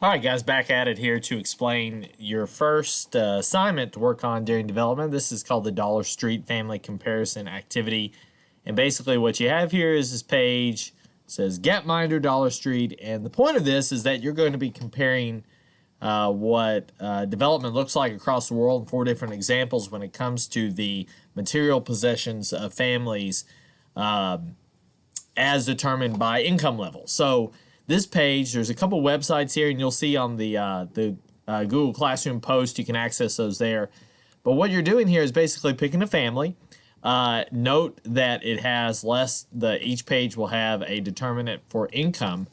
All right, guys, back at it here to explain your first assignment to work on during development. This is called the Dollar Street Family Comparison Activity. And basically what you have here is this page. It says Gapminder Dollar Street. And the point of this is that you're going to be comparing what development looks like across the world in 4 different examples when it comes to the material possessions of families as determined by income level. So this page, there's a couple websites here, and you'll see on the Google Classroom post, you can access those there. But what you're doing here is basically picking a family. Note that it has each page will have a determinant for income.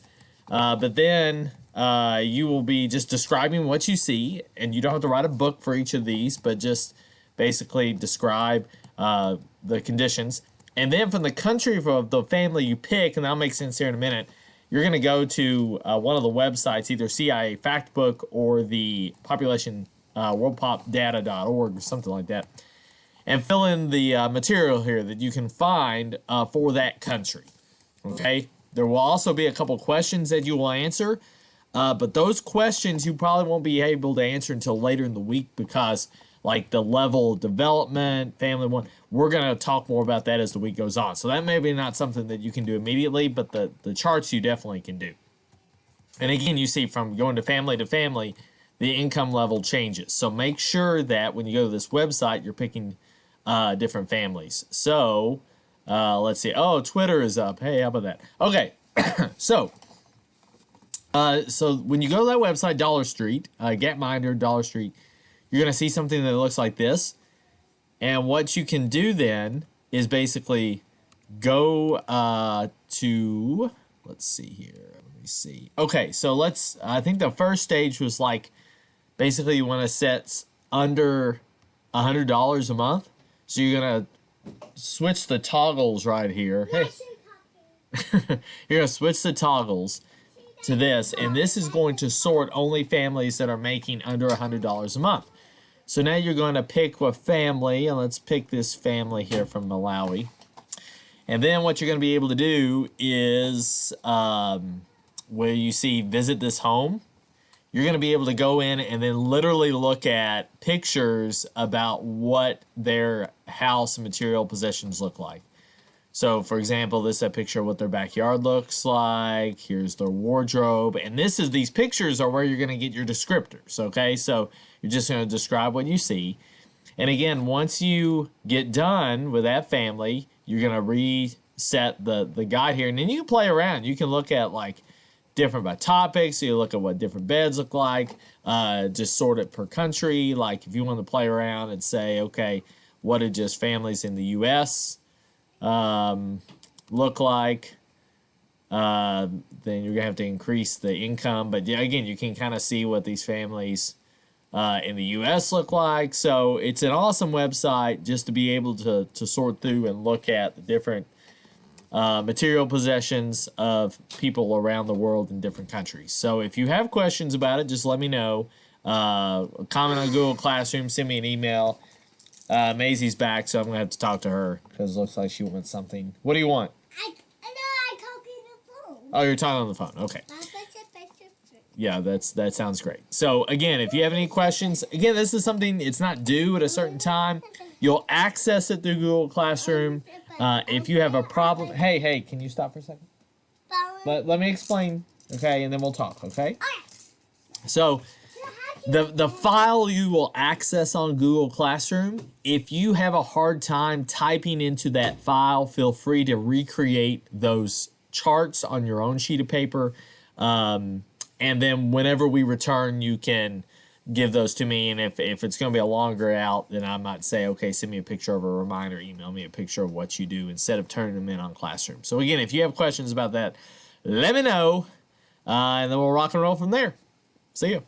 But then you will be just describing what you see, and you don't have to write a book for each of these, but just basically describe the conditions. And then from the country of the family you pick, and that'll make sense here in a minute, you're going to go to one of the websites, either CIA Factbook or the population worldpopdata.org or something like that, and fill in the material here that you can find for that country. Okay? There will also be a couple questions that you will answer, but those questions you probably won't be able to answer until later in the week because, like the level of development, family one, we're going to talk more about that as the week goes on. So that may be not something that you can do immediately, but the charts you definitely can do. And again, you see from going to family, the income level changes. So make sure that when you go to this website, you're picking different families. So let's see. Oh, Twitter is up. Hey, how about that? Okay. So when you go to that website, Dollar Street, Gapminder, Dollar Street, you're going to see something that looks like this. And what you can do then is basically go to, let's see here. Let me see. Okay, so I think the first stage was like, basically you want to set under $100 a month. So you're going to switch the toggles right here. Hey. You're going to switch the toggles to this. And this is going to sort only families that are making under $100 a month. So now you're going to pick a family, and let's pick this family here from Malawi. And then what you're going to be able to do is where you see visit this home, you're going to be able to go in and then literally look at pictures about what their house and material possessions look like. So, for example, this is a picture of what their backyard looks like. Here's their wardrobe. And these pictures are where you're going to get your descriptors, okay? So you're just going to describe what you see. And again, once you get done with that family, you're going to reset the guide here. And then you can play around. You can look at, like, different by topics. So you look at what different beds look like. Just sort it per country. Like, if you want to play around and say, okay, what do just families in the U.S., look like, then you're gonna have to increase the income. But yeah, again, you can kind of see what these families in the US look like. So it's an awesome website just to be able to sort through and look at the different material possessions of people around the world in different countries. So if you have questions about it, just let me know. Comment on Google Classroom, send me an email. Maisie's back, so I'm going to have to talk to her because it looks like she wants something. What do you want? I'm talking on the phone. Oh, you're talking on the phone. Okay. Yeah, that sounds great. So, again, if you have any questions, again, this is something, it's not due at a certain time. You'll access it through Google Classroom. If you have a problem, hey, can you stop for a second? Let me explain, okay, and then we'll talk, okay? So, the file you will access on Google Classroom, if you have a hard time typing into that file, feel free to recreate those charts on your own sheet of paper. And then whenever we return, you can give those to me. And if it's going to be a longer out, then I might say, okay, send me a picture of a reminder, email me a picture of what you do instead of turning them in on Classroom. So again, if you have questions about that, let me know. And then we'll rock and roll from there. See you.